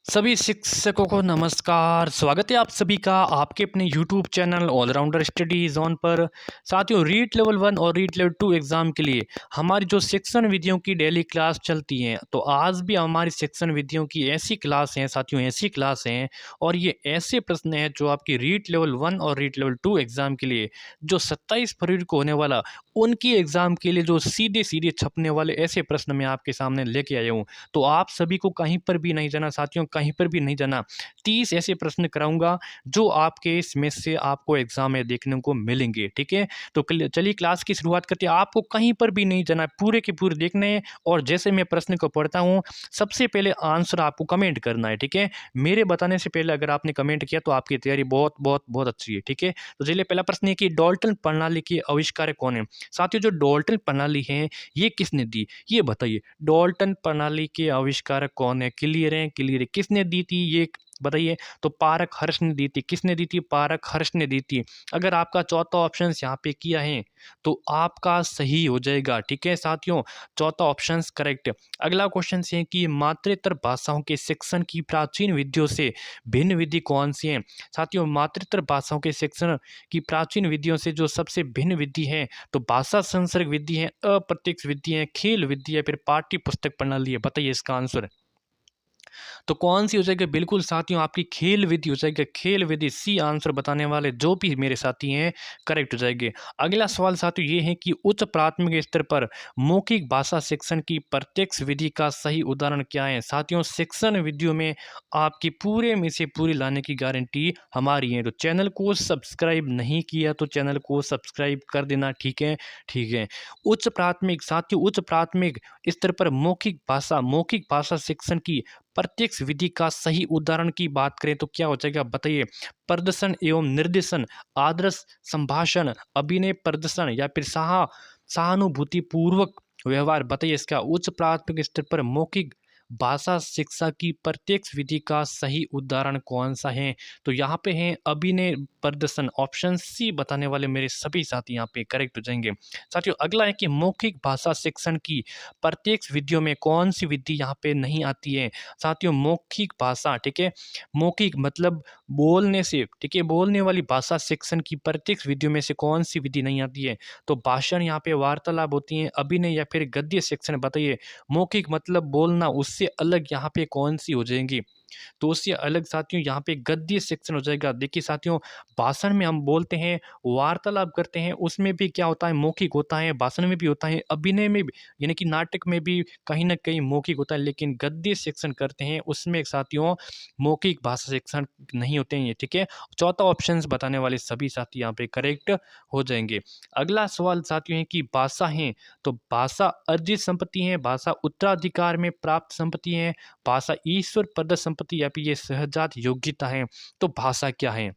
सभी शिक्षकों को नमस्कार। स्वागत है आप सभी का आपके अपने YouTube channel allrounder study zone पर। साथियों, रीट लेवल 1 और रीट लेवल 2 एग्ज़ाम के लिए हमारी जो शिक्षण विधियों की डेली क्लास चलती हैं, तो आज भी हमारी शिक्षण विधियों की ऐसी क्लास हैं साथियों, ऐसी क्लास हैं और ये ऐसे प्रश्न हैं जो आपकी रीट लेवल 1 और रीट लेवल 2 एग्ज़ाम के लिए जो 27 फरवरी को होने वाला उनकी एग्ज़ाम के लिए जो सीधे सीधे छपने वाले ऐसे प्रश्न मैं आपके सामने लेके आया हूँ। तो आप सभी को कहीं पर भी नहीं जाना साथियों, कहीं पर भी नहीं जाना। 30 ऐसे प्रश्न कराऊंगा जो आपके इसमें से आपको एग्जाम में देखने को मिलेंगे। ठीक है, तो चलिए क्लास की शुरुआत करते हैं। आपको कहीं पर भी नहीं जाना, पूरे के पूरे देखने हैं और जैसे मैं प्रश्न को पढ़ता हूँ सबसे पहले आंसर आपको कमेंट करना है। ठीक है, मेरे बताने से पहले अगर आपने कमेंट किया तो आपकी तैयारी बहुत बहुत बहुत अच्छी है। ठीक है, तो चलिए पहला प्रश्न है कि डाल्टन प्रणाली के आविष्कारक कौन है। साथियों, जो डाल्टन प्रणाली है ये किसने दी, ये बताइए। डाल्टन प्रणाली के आविष्कारक कौन है? क्लियर है? क्लियर है। किसने दी थी ये बताइए। तो पारक हर्ष ने दी थी। किसने दी थी? पारक हर्ष ने दी थी। अगर आपका चौथा ऑप्शन यहाँ पे किया है तो आपका सही हो जाएगा। ठीक है साथियों, चौथा ऑप्शन करेक्ट। अगला क्वेश्चन है कि मातृतर भाषाओं के शिक्षण की प्राचीन विधियों से भिन्न विधि कौन सी है। साथियों, मातृतर भाषाओं के शिक्षण की प्राचीन विधियों से जो सबसे भिन्न विधि है तो भाषा संसर्ग विधि है, अप्रत्यक्ष विधि है, खेल विधि है, फिर पाठ्य पुस्तक प्रणाली है। बताइए इसका आंसर। तो कौन सी हो जाएगी? बिल्कुल साथियों, आपकी खेल विधि हो जाएगी। खेल विधि, सी आंसर बताने वाले जो भी मेरे साथी हैं करेक्ट हो जाएंगे। अगला सवाल साथियों ये है कि उच्च प्राथमिक स्तर पर मौखिक भाषा शिक्षण की प्रत्यक्ष विधि का सही उदाहरण क्या है। साथियों, शिक्षण विधियों में आपकी पूरे में से पूरी लाने की गारंटी हमारी है। तो चैनल को सब्सक्राइब नहीं किया तो चैनल को सब्सक्राइब कर देना। ठीक है, ठीक है। उच्च प्राथमिक साथियों, उच्च प्राथमिक स्तर पर मौखिक भाषा शिक्षण की प्रत्यक्ष विधि का सही उदाहरण की बात करें तो क्या हो जाएगा? बताइए। प्रदर्शन एवं निर्देशन, आदर्श संभाषण, अभिनय प्रदर्शन या फिर सहानुभूति पूर्वक व्यवहार। बताइए इसका उच्च प्राथमिक स्तर पर मौखिक भाषा शिक्षा की प्रत्यक्ष विधि का सही उदाहरण कौन सा है। तो यहाँ पे है अभिनय प्रदर्शन। ऑप्शन सी बताने वाले मेरे सभी साथी यहाँ पे करेक्ट हो जाएंगे। साथियों, अगला है कि मौखिक भाषा शिक्षण की प्रत्यक्ष विधियों में कौन सी विधि यहाँ पे नहीं आती है। साथियों, मौखिक भाषा, ठीक है, मौखिक मतलब बोलने से, ठीक है, बोलने वाली भाषा शिक्षण की प्रत्यक्ष विधियों में से कौन सी विधि नहीं आती है। तो भाषण, यहाँ पे वार्तालाप होती है, अभिनय या फिर गद्य शिक्षण। बताइए, मौखिक मतलब बोलना, उससे अलग यहाँ पे कौन सी हो जाएंगी। तो उससे अलग साथियों यहाँ पे गद्य शिक्षण हो जाएगा। देखिए साथियों, भाषण में हम बोलते हैं, वार्तालाप करते हैं, उसमें भी क्या होता है? मौखिक होता है। भाषण में भी होता है, अभिनय में भी यानी कि नाटक में भी कहीं ना कहीं मौखिक होता है, लेकिन गद्य शिक्षण करते हैं उसमें साथियों मौखिक भाषा शिक्षण नहीं होते हैं। ठीक है, चौथा ऑप्शन बताने वाले सभी साथी यहाँ पे करेक्ट हो जाएंगे। अगला सवाल साथियों है कि भाषा है तो भाषा अर्जित संपत्ति है, भाषा उत्तराधिकार में प्राप्त संपत्ति है, भाषा ईश्वर प्रदत्त संपत्ति या फिर ये सहजात योग्यता है। तो भाषा क्या है?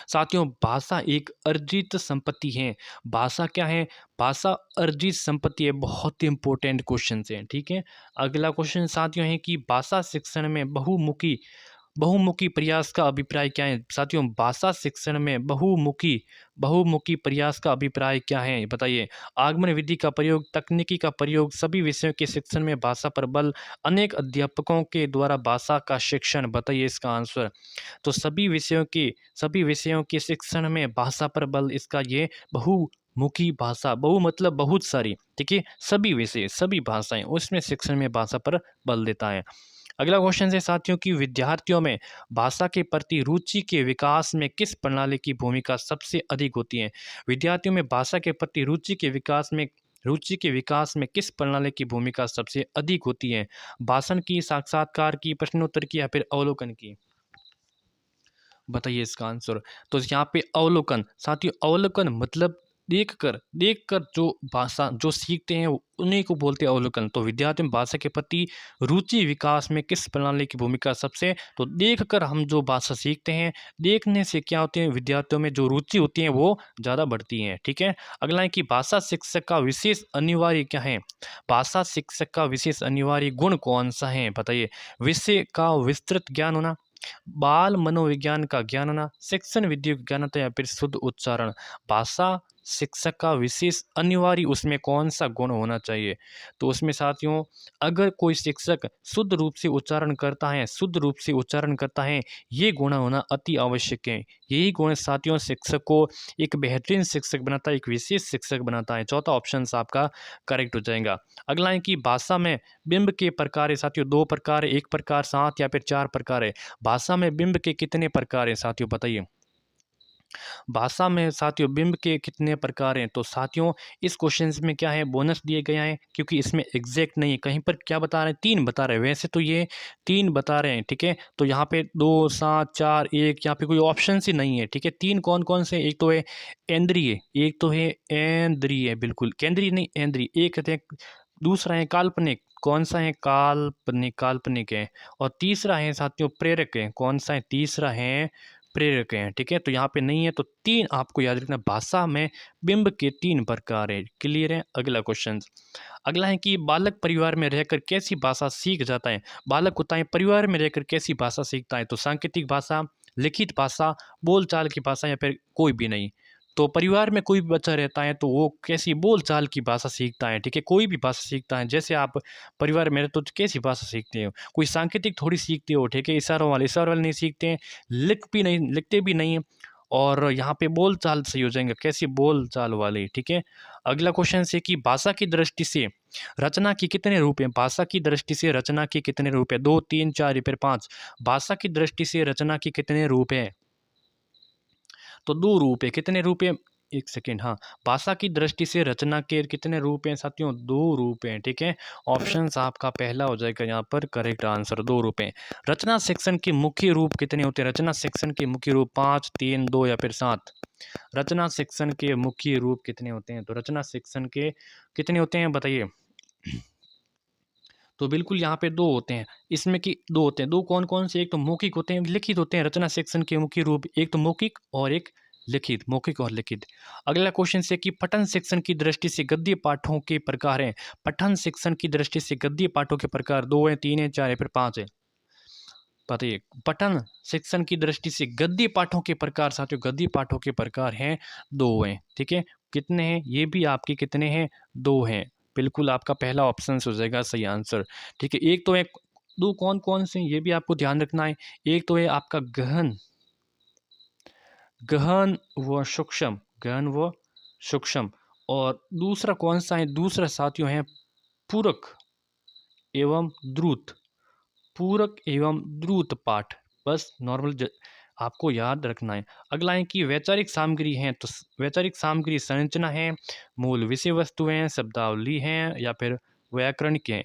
साथियों, भाषा एक अर्जित संपत्ति है। भाषा क्या है? भाषा अर्जित संपत्ति है। बहुत इंपॉर्टेंट क्वेश्चन है। ठीक है, अगला क्वेश्चन साथियों है कि भाषा शिक्षण में बहुमुखी बहुमुखी प्रयास का अभिप्राय क्या है। साथियों, भाषा शिक्षण में बहुमुखी बहुमुखी प्रयास का अभिप्राय क्या है? बताइए। आगमन विधि का प्रयोग, तकनीकी का प्रयोग, सभी विषयों के शिक्षण में भाषा पर बल, अनेक अध्यापकों के द्वारा भाषा का शिक्षण। बताइए इसका आंसर। तो सभी विषयों के शिक्षण में भाषा पर बल, इसका ये बहुमुखी भाषा, बहु मतलब बहुत सारी, ठीक है, सभी विषय सभी भाषाएं उसमें शिक्षण में भाषा पर बल देता है। अगला क्वेश्चन है साथियों कि विद्यार्थियों में भाषा के प्रति रुचि के विकास में किस प्रणाली की भूमिका सबसे अधिक होती है। विद्यार्थियों में भाषा के प्रति रुचि के विकास में किस प्रणाली की भूमिका सबसे अधिक होती है। भाषण की, साक्षात्कार की, प्रश्नोत्तर की या फिर अवलोकन की। बताइए इसका आंसर। तो यहाँ पे अवलोकन साथियों, अवलोकन मतलब देखकर जो भाषा जो सीखते हैं उन्हीं को बोलते हैं अवलोकन। तो विद्यार्थियों में भाषा के प्रति रुचि विकास में किस प्रणाली की भूमिका सबसे, तो देखकर हम जो भाषा सीखते हैं, देखने से क्या होते हैं, विद्यार्थियों में जो रुचि होती है वो ज़्यादा बढ़ती है। ठीक है, अगला है कि भाषा शिक्षक का विशेष अनिवार्य क्या है। भाषा शिक्षक का विशेष अनिवार्य गुण कौन सा है। बताइए। विषय का विस्तृत ज्ञान होना, बाल मनोविज्ञान का ज्ञान होना, शिक्षण विधियों का ज्ञान होता है या फिर शुद्ध उच्चारण। भाषा शिक्षक का विशेष अनिवार्य उसमें कौन सा गुण होना चाहिए? तो उसमें साथियों, अगर कोई शिक्षक शुद्ध रूप से उच्चारण करता है, शुद्ध रूप से उच्चारण करता है, ये गुण होना अति आवश्यक है। यही गुण साथियों शिक्षक को एक बेहतरीन शिक्षक बनाता है, एक विशेष शिक्षक बनाता है। चौथा ऑप्शन आपका करेक्ट हो जाएगा। अगला है कि भाषा में बिंब के प्रकार है साथियों, 2 प्रकार है, 1 प्रकार, 7 या फिर 4 प्रकार है। भाषा में बिंब के कितने प्रकार हैं साथियों, बताइए? भाषा में साथियों बिंब के कितने प्रकार हैं? तो साथियों इस क्वेश्चन में क्या है, बोनस दिए गए हैं, क्योंकि इसमें एग्जैक्ट नहीं है, कहीं पर क्या बता रहे हैं, 3 बता रहे हैं, वैसे तो ये 3 बता रहे हैं, ठीक है। तो यहाँ पे 2, 7, 4, 1, यहाँ पे कोई ऑप्शन ही नहीं है, ठीक है। 3 कौन कौन से? एक तो है इंद्रिय, एक तो है इंद्रिय, बिल्कुल केंद्रीय नहीं इंद्रिय, एक कहते हैं। दूसरा है काल्पनिक, कौन सा है? काल्पनिक, काल्पनिक है। और तीसरा है साथियों प्रेरक है, कौन सा है? तीसरा है प्रेरक हैं, ठीक है। तो यहाँ पे नहीं है, तो 3 आपको याद रखना, भाषा में बिंब के 3 प्रकार है। क्लियर है? अगला क्वेश्चन, अगला है कि बालक परिवार में रहकर कैसी भाषा सीख जाता है? बालक होता है परिवार में रहकर कैसी भाषा सीखता है? तो सांकेतिक भाषा, लिखित भाषा, बोलचाल की भाषा, या फिर कोई भी नहीं। तो परिवार में कोई भी बच्चा रहता है तो वो कैसी बोलचाल की भाषा सीखता है, ठीक है। कोई भी भाषा सीखता है, जैसे आप परिवार में रहते हो तो कैसी भाषा सीखते हो? कोई सांकेतिक थोड़ी सीखते हो, ठीक है। इशारों वाले नहीं सीखते हैं, लिखते भी नहीं हैं। और यहाँ पे बोल चाल सही हो जाएंगे, कैसी बोल चाल वाले, ठीक है। अगला क्वेश्चन से कि भाषा की दृष्टि से रचना के कितने रूप हैं? भाषा की दृष्टि से रचना के कितने रूप हैं? 2, 3, 4 या फिर 5। भाषा की दृष्टि से रचना के कितने रूप हैं? तो 2 रूप है। कितने रूप है? एक सेकेंड, हाँ। भाषा की दृष्टि से रचना के कितने रूप हैं साथियों? 2 रूप हैं, ठीक है। ऑप्शन आपका पहला हो जाएगा यहाँ पर करेक्ट आंसर, 2 रूप हैं। रचना सेक्शन के मुख्य रूप कितने होते हैं? रचना सेक्शन के मुख्य रूप 5, 3, 2 या फिर 7। रचना सेक्शन के मुख्य रूप कितने होते हैं? तो रचना सेक्शन के कितने होते हैं, बताइए? तो बिल्कुल यहाँ पे 2 होते हैं, इसमें कि 2 होते हैं। 2 कौन कौन से? एक तो मौखिक होते हैं, लिखित होते हैं। रचना सेक्शन के मुख्य रूप एक तो मौखिक और एक लिखित, मौखिक और लिखित। अगला क्वेश्चन से कि पठन सेक्शन की दृष्टि से गद्य पाठों के प्रकार हैं। पठन सेक्शन की दृष्टि से गद्य पाठों के प्रकार 2 है, 3 है, 4 है, फिर 5 है, बताइए? पठन सेक्शन की दृष्टि से गद्य पाठों के प्रकार साथियों, गद्य पाठों के प्रकार हैं 2 हैं, ठीक है। कितने हैं? ये भी आपके कितने हैं? 2 हैं। बिल्कुल आपका पहला ऑप्शन हो जाएगा सही आंसर, ठीक है। एक तो है, 2 कौन कौन से हैं ये भी आपको ध्यान रखना है। एक तो है आपका गहन, गहन व सूक्ष्म, गहन व सूक्ष्म। और दूसरा कौन सा है? दूसरा साथियों है पूरक एवं द्रुत, पूरक एवं द्रुत पाठ। बस नॉर्मल आपको याद रखना है। अगला है कि वैचारिक सामग्री है, तो वैचारिक सामग्री संरचना है, मूल विषय वस्तु हैं, शब्दावली हैं, या फिर व्याकरण के हैं?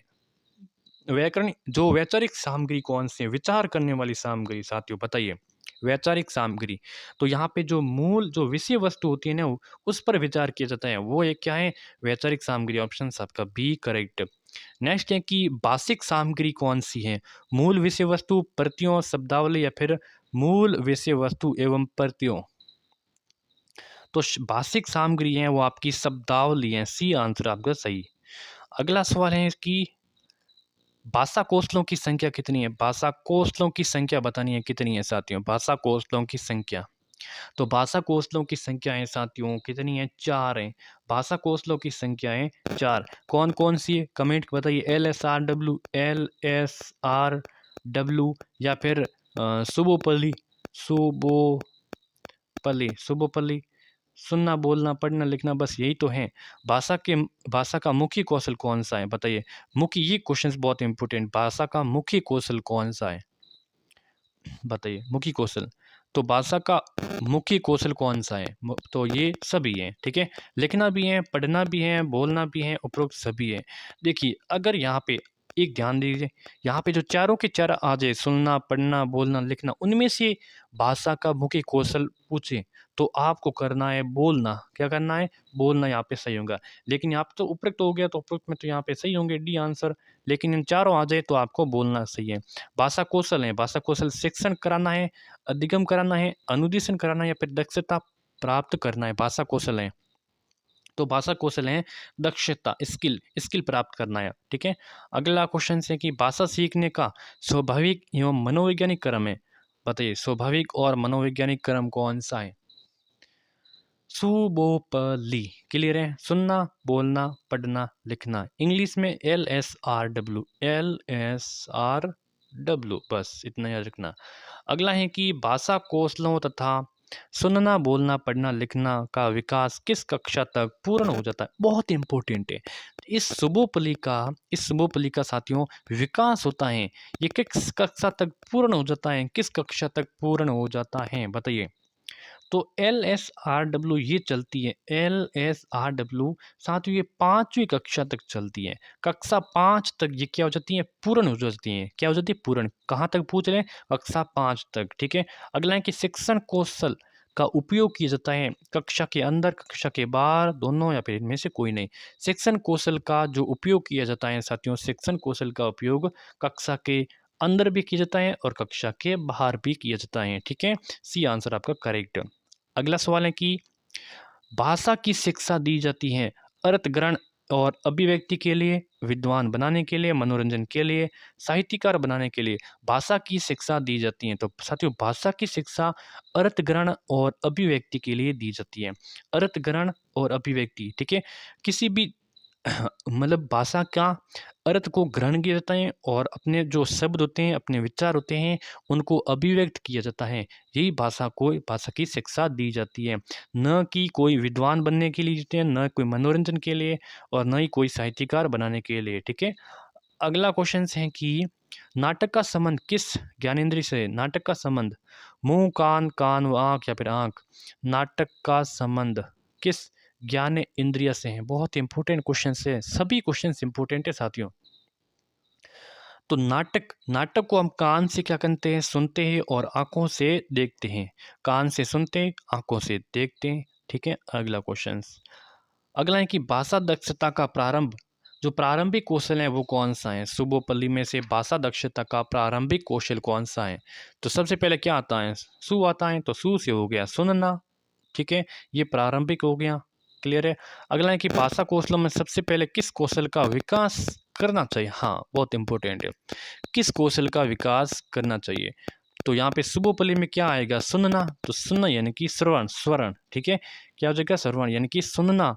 व्याकरण जो वैचारिक सामग्री कौन सी है? विचार करने वाली सामग्री साथियों, बताइए? वैचारिक सामग्री, तो यहाँ पे जो मूल जो विषय वस्तु होती है ना, उस पर विचार किया जाता है, वो एक क्या है? वैचारिक सामग्री। ऑप्शन आपका बी करेक्ट। नेक्स्ट है कि भाषिक सामग्री कौन सी है? मूल विषय वस्तु, प्रतियों, शब्दावली, या फिर मूल विषय वस्तु एवं प्रतियों? तो भाषिक सामग्री है वो आपकी शब्दावली है, सी आंसर आपका सही। अगला सवाल है कि भाषा कौशलों की संख्या कितनी है? भाषा कौशलों की संख्या बतानी है कितनी है साथियों? भाषा कौशलों की संख्या, तो भाषा कौशलों की संख्या है साथियों कितनी है? 4 है। भाषा कौशलों की संख्या है 4। कौन कौन सी है? कमेंट बताइए। LSRW या फिर सुबोपल्ली, सुबोपल्ली, सुनना, बोलना, पढ़ना, लिखना, बस यही तो है। भाषा का मुख्य कौशल कौन सा है, बताइए? मुख्य, ये क्वेश्चन बहुत इंपॉर्टेंट, भाषा का मुख्य कौशल कौन सा है, बताइए? मुख्य कौशल, तो भाषा का मुख्य कौशल कौन सा है? तो ये सभी हैं, ठीक है। लिखना भी है, पढ़ना भी है, बोलना भी है, उपरोक्त सभी है। देखिए अगर यहाँ पे एक ध्यान दीजिए, यहाँ पे जो चारों के चार आ जाए, सुनना, पढ़ना, बोलना, लिखना, उनमें से भाषा का मुख्य कौशल पूछे तो आपको करना है बोलना। क्या करना है? बोलना यहाँ पे सही होगा। लेकिन यहाँ पे तो उपरोक्त हो गया, तो उपरोक्त में तो यहाँ पे सही होंगे, डी आंसर। लेकिन इन चारों आ जाए तो आपको बोलना सही है। भाषा कौशल है, भाषा कौशल शिक्षण कराना है, अधिगम कराना है, अनुदिशन कराना है, या फिर दक्षता प्राप्त करना है, भाषा कौशल है। तो भाषा कौशल है दक्षता, स्किल, स्किल प्राप्त करना है, ठीक है। अगला क्वेश्चन है कि भाषा सीखने का स्वाभाविक एवं मनोवैज्ञानिक क्रम है, बताइए? स्वाभाविक और मनोवैज्ञानिक क्रम कौन सा है? सुबोपली। क्लियर है? सुनना, बोलना, पढ़ना, लिखना। इंग्लिश में LSRW, LSRW, बस इतना याद रखना। अगला है कि भाषा कौशलों तथा सुनना, बोलना, पढ़ना, लिखना का विकास किस कक्षा तक पूर्ण हो जाता है? बहुत इंपॉर्टेंट है। इस सुबोपली का साथियों विकास होता है, ये किस कक्षा तक पूर्ण हो जाता है? किस कक्षा तक पूर्ण हो जाता है बताइए? तो LSRW ये चलती है, LSRW साथियों ये 5वीं कक्षा तक चलती है। कक्षा 5 तक ये क्या हो जाती है? पूर्ण हो जाती है। क्या हो जाती है? पूर्ण। कहाँ तक पूछ रहे हैं? कक्षा 5 तक। ठीक है। अगला है कि शिक्षण कौशल का उपयोग किया जाता है कक्षा के अंदर, कक्षा के बाहर, दोनों या फिर इनमें से कोई नहीं। शिक्षण कौशल का जो उपयोग किया जाता है साथियों, शिक्षण कौशल का उपयोग कक्षा के अंदर भी किया जाता है और कक्षा के बाहर भी किया जाता है। ठीक है, सी आंसर आपका करेक्ट। अगला सवाल है कि भाषा की शिक्षा दी जाती है अर्थ ग्रहण और अभिव्यक्ति के लिए, विद्वान बनाने के लिए, मनोरंजन के लिए, साहित्यकार बनाने के लिए भाषा की शिक्षा दी जाती है। तो साथियों भाषा की शिक्षा अर्थ ग्रहण और अभिव्यक्ति के लिए दी जाती है। अर्थ ग्रहण और अभिव्यक्ति, ठीक है। किसी भी मतलब भाषा का अर्थ को ग्रहण किया जाता है और अपने जो शब्द होते हैं, अपने विचार होते हैं, उनको अभिव्यक्त किया जाता है। यही भाषा की शिक्षा दी जाती है। न कि कोई विद्वान बनने के लिए देते हैं, न कोई मनोरंजन के लिए और न ही कोई साहित्यकार बनाने के लिए। ठीक है। अगला क्वेश्चन है कि नाटक का संबंध किस ज्ञानेंद्रिय से? नाटक का संबंध मुंह, कान, कान व आँख या फिर आँख। नाटक का संबंध किस ज्ञान इंद्रिय से है? बहुत इंपॉर्टेंट क्वेश्चन है, सभी क्वेश्चन इंपॉर्टेंट है साथियों। तो नाटक को हम कान से क्या करते हैं? सुनते हैं और आंखों से देखते हैं। कान से सुनते हैं, आंखों से देखते हैं। ठीक है। अगला क्वेश्चन, अगला है कि भाषा दक्षता का जो प्रारंभिक कौशल है वो कौन सा है? सुबोपल्ली में से भाषा दक्षता का प्रारंभिक कौशल कौन सा है? तो सबसे पहले क्या आता है? सु आता है। तो सु से हो गया सुनना। ठीक है, ये प्रारंभिक हो गया। क्लियर है। अगला है कि भाषा कौशलों में सबसे पहले किस कौशल का विकास करना चाहिए? हाँ, बहुत इंपॉर्टेंट है। किस कौशल का विकास करना चाहिए? तो यहाँ पे सुबोपली में क्या आएगा? सुनना। तो सुनना यानी कि श्रवण, स्वरण। ठीक है, क्या हो जाएगा? श्रवण यानी कि सुनना।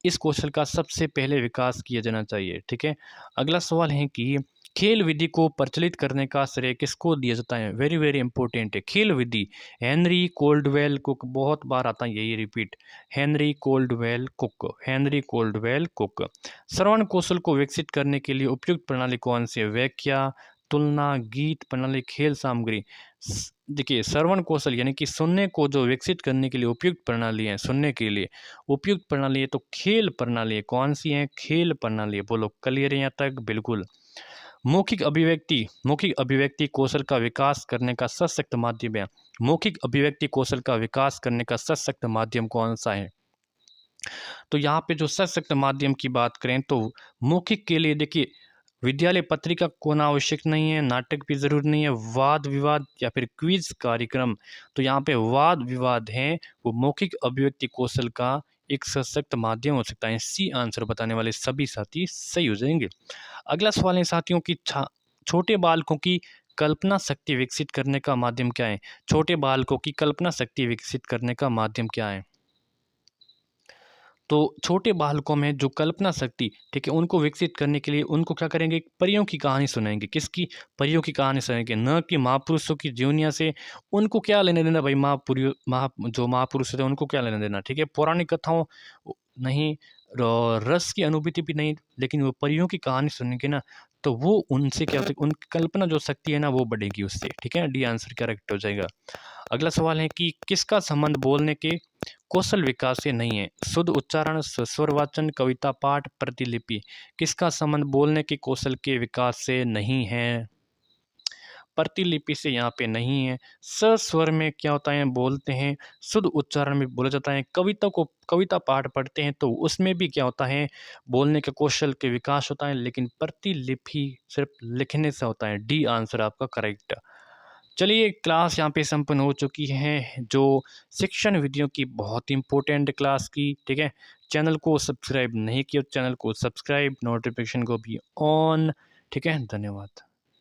इस कौशल का सबसे पहले विकास किया जाना चाहिए। ठीक है। अगला सवाल है कि खेल विधि को प्रचलित करने का श्रेय किसको दिया जाता है? वेरी वेरी इंपॉर्टेंट है खेल विधि। हेनरी कोल्डवेल कुक, बहुत बार आता है यही repeat. Henry Caldwell Cook, Henry Caldwell Cook. श्रवण कौशल को विकसित करने के लिए उपयुक्त प्रणाली कौन सी है? व्याख्या, तुलना, गीत प्रणाली, खेल सामग्री। देखिए श्रवण कौशल यानी कि सुनने को जो विकसित करने के लिए उपयुक्त प्रणाली है, सुनने के लिए उपयुक्त प्रणाली है तो खेल प्रणाली है। कौन सी है? खेल प्रणाली है। बोलो क्लियर है यहाँ तक? बिल्कुल। मौखिक अभिव्यक्ति कौशल का विकास करने का सशक्त माध्यम है। मौखिक अभिव्यक्ति कौशल का विकास करने का सशक्त माध्यम कौन सा है? तो यहाँ पे जो सशक्त माध्यम की बात करें तो मौखिक के लिए देखिए विद्यालय पत्रिका को होना आवश्यक नहीं है, नाटक भी जरूरी नहीं है, वाद विवाद या फिर क्विज कार्यक्रम। तो यहाँ पे वाद विवाद है वो मौखिक अभिव्यक्ति कौशल का एक सशक्त माध्यम हो सकता है। सी आंसर बताने वाले सभी साथी सही हो जाएंगे। अगला सवाल है साथियों की छोटे बालकों की कल्पना शक्ति विकसित करने का माध्यम क्या है? छोटे बालकों की कल्पना शक्ति विकसित करने का माध्यम क्या है? तो छोटे बालकों में जो कल्पना शक्ति, ठीक है, उनको विकसित करने के लिए उनको क्या करेंगे? परियों की कहानी सुनाएंगे। किसकी? परियों की कहानी सुनाएंगे, न कि महापुरुषों की जीवनिया से। उनको क्या लेने देना भाई? जो महापुरुष थे उनको क्या लेना देना? ठीक है, पौराणिक कथाओं नहीं, रस की अनुभूति भी नहीं, लेकिन वो परियों की कहानी सुनेंगे ना तो वो उनसे क्या होता है? उनकी कल्पना जो शक्ति है ना वो बढ़ेगी उससे। ठीक है, डी आंसर करेक्ट हो जाएगा। अगला सवाल है कि किसका संबंध बोलने के कौशल विकास से नहीं है? शुद्ध उच्चारण, स्वर वाचन, कविता पाठ, प्रतिलिपि। किसका संबंध बोलने के कौशल के विकास से नहीं है? प्रतिलिपि से यहाँ पे नहीं है। सस्वर में क्या होता है? बोलते हैं। शुद्ध उच्चारण में बोला जाता है। कविता पाठ पढ़ते हैं तो उसमें भी क्या होता है? बोलने के कौशल के विकास होता है, लेकिन प्रतिलिपि सिर्फ लिखने से होता है। डी आंसर आपका करेक्ट। चलिए क्लास यहाँ पे संपन्न हो चुकी है, जो शिक्षण विधियों की बहुत इंपॉर्टेंट क्लास की। ठीक है, चैनल को सब्सक्राइब नहीं किया, चैनल को सब्सक्राइब, नोटिफिकेशन को भी ऑन। ठीक है, धन्यवाद।